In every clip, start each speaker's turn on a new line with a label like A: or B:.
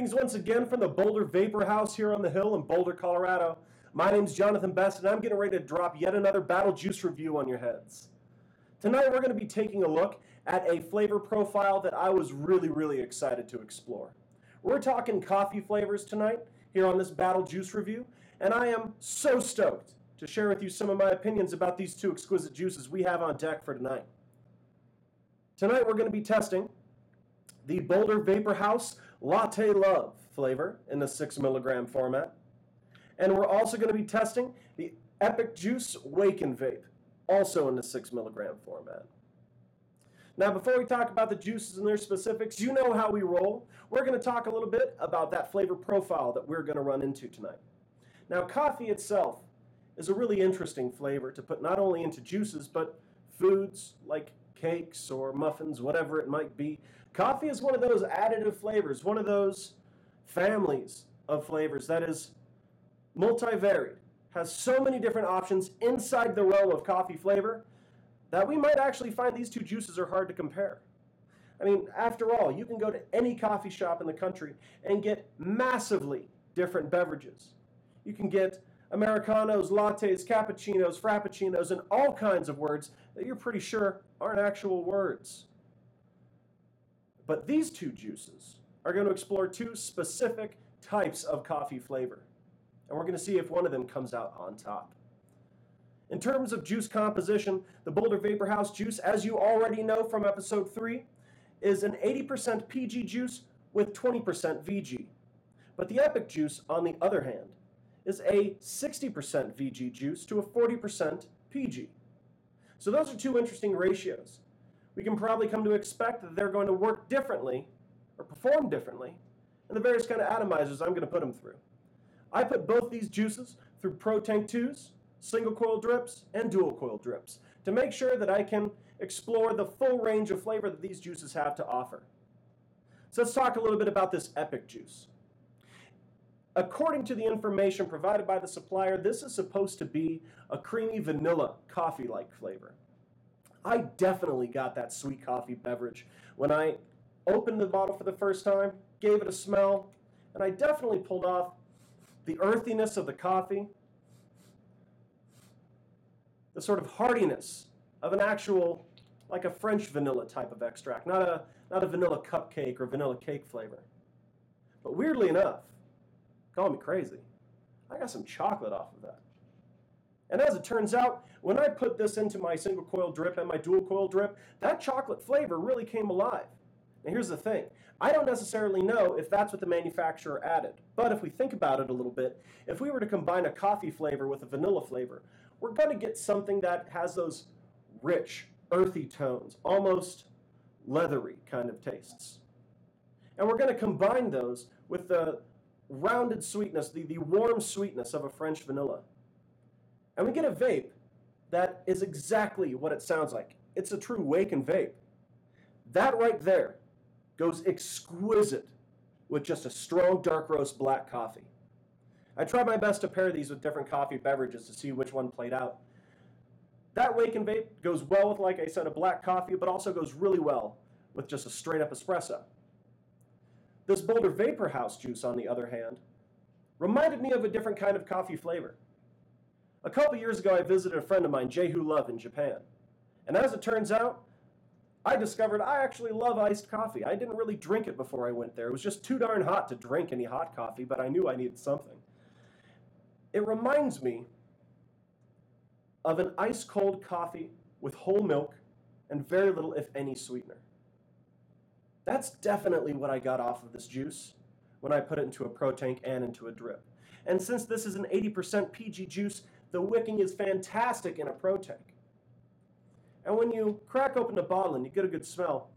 A: Greetings once again from the Boulder Vapor House here on the hill in Boulder, Colorado. My name's Jonathan Best, and I'm getting ready to drop yet another Battle Juice review on your heads. Tonight we're going to be taking a look at a flavor profile that I was really excited to explore. We're talking coffee flavors tonight here on this Battle Juice review, and I am so stoked to share with you some of my opinions about these two exquisite juices we have on deck for tonight. Tonight we're going to be testing the Boulder Vapor House Latte Love flavor in the 6 milligram format. And we're also going to be testing the Epic Juice Wake and Vape, also in the 6 milligram format. Now, before we talk about the juices and their specifics, you know how we roll. We're going to talk a little bit about that flavor profile that we're going to run into tonight. Now, coffee itself is a really interesting flavor to put not only into juices, but foods like cakes or muffins, whatever it might be. Coffee is one of those additive flavors, one of those families of flavors that is multivariate, has so many different options inside the realm of coffee flavor that we might actually find these two juices are hard to compare. I mean, after all, you can go to any coffee shop in the country and get massively different beverages. You can get Americanos, lattes, cappuccinos, frappuccinos, and all kinds of words that you're pretty sure aren't actual words. But these two juices are going to explore two specific types of coffee flavor. And we're going to see if one of them comes out on top. In terms of juice composition, the Boulder Vapor House juice, as you already know from episode 3, is an 80% PG juice with 20% VG. But the Epic juice, on the other hand, is a 60% VG juice to a 40% PG. So those are two interesting ratios. We can probably come to expect that they're going to work differently or perform differently in the various kind of atomizers I'm going to put them through. I put both these juices through Pro Tank 2s, single coil drips, and dual coil drips to make sure that I can explore the full range of flavor that these juices have to offer. So let's talk a little bit about this Epic juice. According to the information provided by the supplier, this is supposed to be a creamy vanilla coffee-like flavor. I definitely got that sweet coffee beverage when I opened the bottle for the first time, gave it a smell, and I definitely pulled off the earthiness of the coffee, the sort of heartiness of an actual, like a French vanilla type of extract, not a vanilla cupcake or vanilla cake flavor. But weirdly enough, call me crazy, I got some chocolate off of that. And as it turns out, when I put this into my single coil drip and my dual coil drip, that chocolate flavor really came alive. Now here's the thing, I don't necessarily know if that's what the manufacturer added, but if we think about it a little bit, if we were to combine a coffee flavor with a vanilla flavor, we're going to get something that has those rich, earthy tones, almost leathery kind of tastes. And we're going to combine those with the rounded sweetness, the warm sweetness of a French vanilla. And we get a vape that is exactly what it sounds like. It's a true wake and vape. That right there goes exquisite with just a strong dark roast black coffee. I tried my best to pair these with different coffee beverages to see which one played out. That wake and vape goes well with, like I said, a black coffee, but also goes really well with just a straight up espresso. This Boulder Vapor House juice, on the other hand, reminded me of a different kind of coffee flavor. A couple years ago, I visited a friend of mine, Jehu Love, in Japan. And as it turns out, I discovered I actually love iced coffee. I didn't really drink it before I went there. It was just too darn hot to drink any hot coffee, but I knew I needed something. It reminds me of an ice-cold coffee with whole milk and very little, if any, sweetener. That's definitely what I got off of this juice when I put it into a Pro Tank and into a drip. And since this is an 80% PG juice, the wicking is fantastic in a Pro Tank. And when you crack open the bottle and you get a good smell,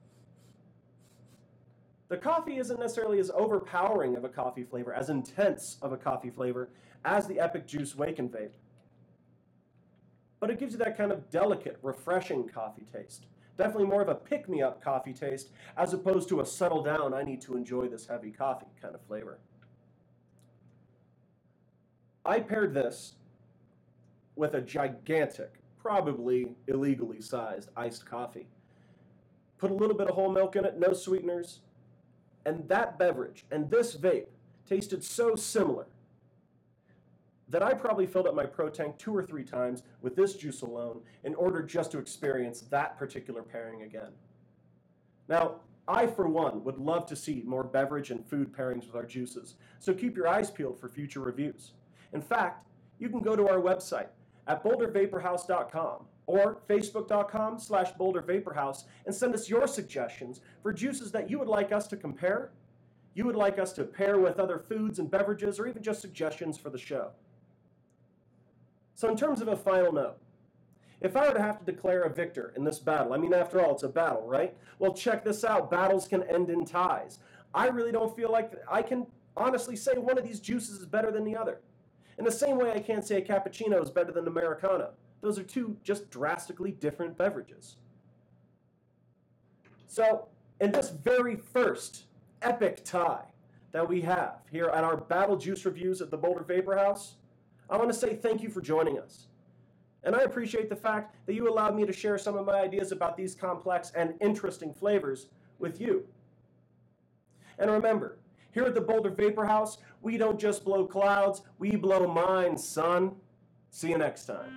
A: the coffee isn't necessarily as overpowering of a coffee flavor, as intense of a coffee flavor as the Epic Juice Wake and Vape. But it gives you that kind of delicate, refreshing coffee taste. Definitely more of a pick-me-up coffee taste as opposed to a settle down, I need to enjoy this heavy coffee kind of flavor. I paired this with a gigantic, probably illegally sized iced coffee. Put a little bit of whole milk in it, no sweeteners. And that beverage and this vape tasted so similar that I probably filled up my Pro Tank 2 or 3 times with this juice alone in order just to experience that particular pairing again. Now, I, for one, would love to see more beverage and food pairings with our juices, so keep your eyes peeled for future reviews. In fact, you can go to our website at bouldervaporhouse.com or facebook.com/bouldervaporhouse and send us your suggestions for juices that you would like us to compare, you would like us to pair with other foods and beverages, or even just suggestions for the show. So in terms of a final note, if I were to have to declare a victor in this battle, I mean, after all, it's a battle, right? Well, check this out. Battles can end in ties. I really don't feel like I can honestly say one of these juices is better than the other. In the same way I can't say a cappuccino is better than an Americano. Those are two just drastically different beverages. So, in this very first epic tie that we have here at our Battle Juice Reviews at the Boulder Vapor House, I want to say thank you for joining us. And I appreciate the fact that you allowed me to share some of my ideas about these complex and interesting flavors with you. And remember, here at the Boulder Vapor House, we don't just blow clouds, we blow minds, son. See you next time.